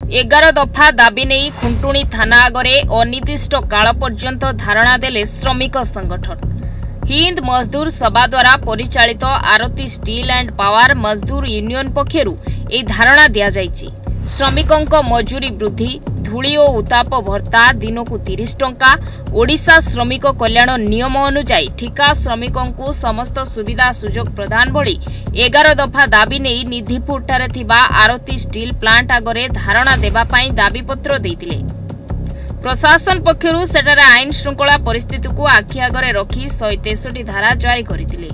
11 दफा दाबी नहीं खुंटुणी थाना आगरे अनिर्दिष्ट काल पर्यंत धारणा देले श्रमिक संगठन। हिंद मजदूर सभा द्वारा परिचालित आरती स्टील एंड पावर मजदूर यूनियन पक्षरु ए धारणा दिया जायछि। श्रमिकों मजूरी वृद्धि, धूली और उताप भत्ता दिनकू 30 टंका, ओडिशा श्रमिक कल्याण नियम अनुଯାୟୀ ठिका श्रमिकों को समस्त सुविधा सुजोग प्रदान भली 11 दफा दाबी नहीं निधिपुरठारे थिबा आरती स्टील प्लांट आगरे धारणा देबा पई दाबीपत्र देइतिले। प्रशासन पक्षरु सेठारे आईन श्रृंखला परिस्थिति को आखि आगरे रखी 163 धारा जारी करथिले।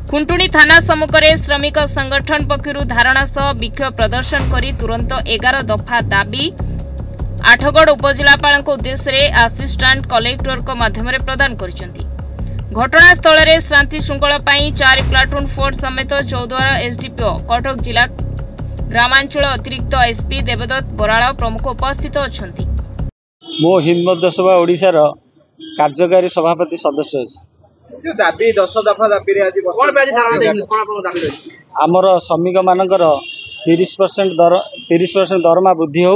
खुंटुणी थाना सम्मुखरे श्रमिक संगठन पक्षरु धारणा सह विक्षोभ प्रदर्शन करी तुरंत 11 दफा दाबी आठगढ़ उपजिलापाल उद्देश्य असिस्टांट कलेक्टर माध्यम प्रदान करछंती। घटनास्थल में शांति श्रृंखला 4 प्लाटून फोर्स समेत 14 एसडीपीओ कटक जिला ग्रामांचल अतिरिक्त एसपी देवदत्त बराड़ प्रमुख उपस्थित अच्छी। मो हिंद मजदूर सभा ओडिशार कार्यकारी सभापति सदस्य दाबी 10 दफा दाबी आमर श्रमिक मानकर 30% दरमा वृद्धि हो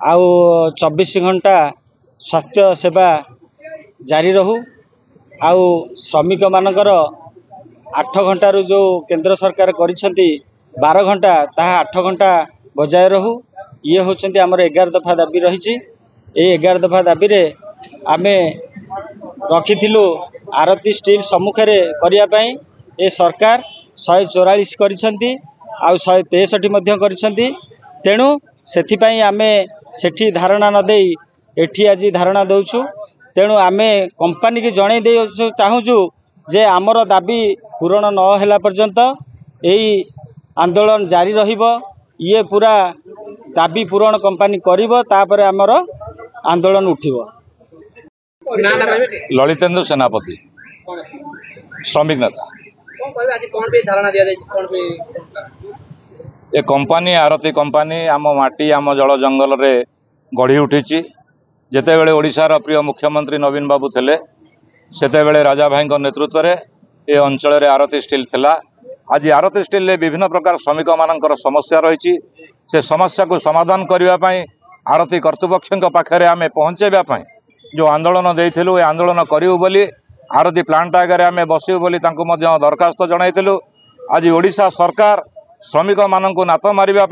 आउ 24 घंटा स्वास्थ्य सेवा जारी रहू आउ श्रमिक मानकर 8 घंटारू जो केंद्र सरकार करिसेंती 12 घंटा ताहा 8 घंटा बजाय रहू। ये होचंती आमर 11 दफा दाबी रही। 11 दफा दाबी रे आमे रखिथिलु आरती स्टील सम्मुखरे करिया पई ए सरकार 144 करिसेंती आउ 163 मध्य करिसेंती। तेणु सेथिपई आमे सेठी धारणा न देई एठी आज धारणा दउछु। तेणु आमे कंपनी की जणे दे चाहूचु जे आमर दाबी पूरण न होला पर्यंत एई आंदोलन जारी रहिबो। ये पूरा दाबी पूरण कंपनी करिबो तापर आमर आंदोलन उठिबो। ललितेंद्र सेनापति श्रमिक नेता। ए कंपनी आरती कंपनी आम माटी आम जल जंगल रे गढ़ी उठी। जेते बेले ओडिशार प्रिय मुख्यमंत्री नवीन बाबू थे सेते बेले राजा भाई नेतृत्व रे ए अंचल रे आरती स्टील थिला। आज आरती स्टील रे विभिन्न प्रकार श्रमिक मानकर समस्या रही। से समस्या को समाधान करने आरती कर्तृपक्ष पाखे आम पहुँचेबा जो आंदोलन देइथिलु ए आंदोलन करिउ बोली आरती प्लांट आगे आम बसू बोली दरखास्त जनइथिलु। आज ओडिशा सरकार श्रमिक मानक नात मारिबा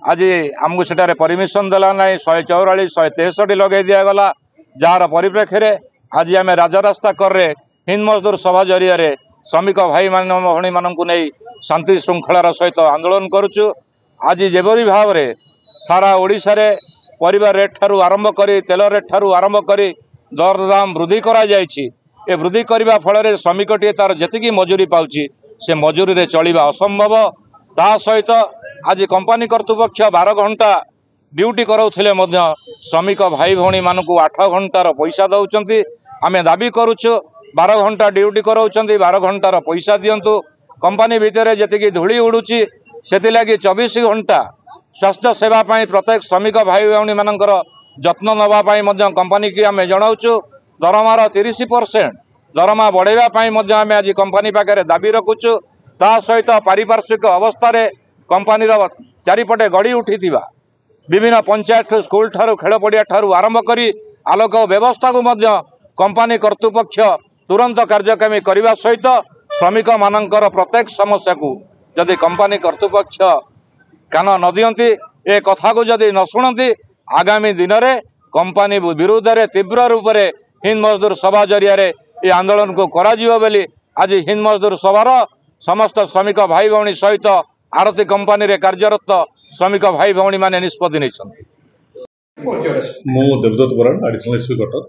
आज आमको सेठारे परमिशन देला ना 144 163 लगे दिगला। जार परिप्रेक्षी में आज आम राजरास्ता करे हिंद मजदूर सभा जरिया श्रमिक भाई भणी मानू नहीं शांति श्रृंखलार सहित आंदोलन करुचु। आज जेबरी भाव में सारा ओडिशा रे परिवार रेट ठारू आरंभ करी तेल रेट ठारू आरंभ करी दरदाम वृद्धि करा जायछि। ए वृद्धि करबा फल रे श्रमिकटी तार जेतिकी मजूरी पाउछि से मजूरी रे चलिबा असंभव। ता सहित आज कंपनी कर्तृपक्ष 12 घंटा ड्यूटी कराउथिले मध्य श्रमिक भाई भौणी मानकु 8 घंटार पैसा दउचंती। आमे दाबी करूछु 12 घंटा ड्यूटी कराउचंती 12 घंटार पैसा दियंतु। कंपनी भितर जेतिकी धूली उडुची सेति लागि 24 घंटा स्वास्थ्य सेवा पाई प्रत्येक श्रमिक भाई भौणी मानकर जत्न नवा पाई मध्य कंपनी की आमे जणाउछु। दरमार 30% दरमा बढ़ाइबा पाई मध्य आमे आज कंपनी पाखे दाबी रखुछु। ता सहित पारिपार्श्विक अवस्था रे कंपनीर चारिपटे गड़ी उठी विभिन्न पंचायत स्कूल ठारू खेल पड़िया ठारू आरंभ करी आलोक व्यवस्था को मध्य कंपनी कर्तृपक्ष तुरंत कार्यक्रमी करने सहित श्रमिक मानकर प्रत्येक समस्या को जदि कंपनी कर्तृपक्ष कान न दियंती ए कथा को जदि न शुणती आगामी दिन में कंपनी विरुद्ध रे तीव्र रूप से हिंद मजदूर सभा जरिया ये आंदोलन को करा बोली आज हिंद मजदूर सभार समस्त श्रमिक भाई भौणी सहित आरती कंपनी रे कार्यरत श्रमिक भाई भौणी माने निष्पत्ति नहीं। मो Devdatta Brar additional SP Cuttack.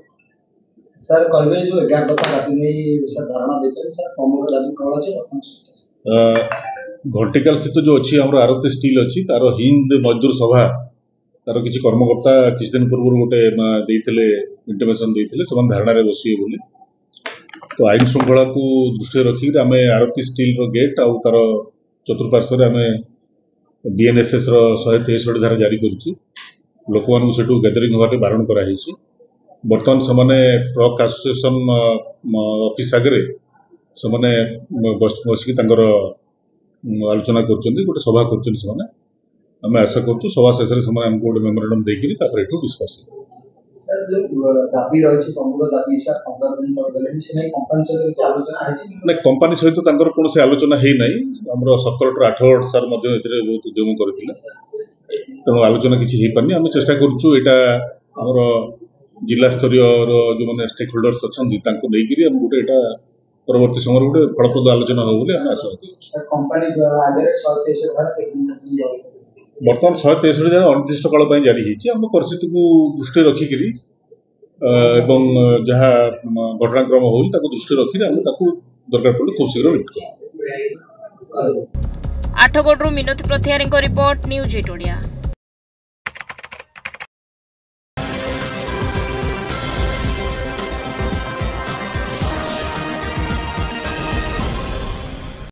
Sir कहबे जो 11 दफा दाबी नहीं सर धारणा देते सर प्रमुख दाबी कौन अछि? घंटिकाल स्थित जो अच्छी आम आरती स्टील अच्छी तार हिंद मजदूर सभा तार किसी कर्मकर्ता किसी दिन पूर्व गोटे इंटिमेशन देते धारणा बसिए बोली। तो आईन श्रृंखला को दृष्टि रखिक आम आरती स्टील गेट आउ तार चतुर्पार्श्व आम बीएनएसएस 163 धारा जारी करुचु। लोक मानू सेठू गैदरिंग होगा बारण कराई। बर्तमान से ट्रक एसोसिएशन ऑफिस आगे से बसिक आलोचना कर गोटे सभा कर आम आशा करूँ सभा शेष में आमको गोटे मेमोरांडम देकर डिस्कस सर जो दाबी रही प्रमुख दाबी सर 15 दिन तक देले से नहीं कंपनी सहित किसी आलोचना है ना कंपनी सहित कौन आलोचना है ना आम 17 8 सर बहुत उद्यम करते तेणु आलोचना किसी हो पारनी आम चेष्टा करूँ जिला स्तरीय जो मैंने स्टेक होल्डर्स अच्छा नहीं गोटे परवर्ती समय गोटे फलप्रद आलोचना हो आशा बर्तमान 163 अनिर्दिष्ट काल जारी होम परिस्थिति को दृष्टि रखिक जहाँ घटनाक्रम हो दृष्टि रखी दरकार पड़े खूब शीघ्र रिपोर्ट कर। आठगड़ू मिनोती प्रतिहारी रिपोर्ट न्यूज 8 ओडिया।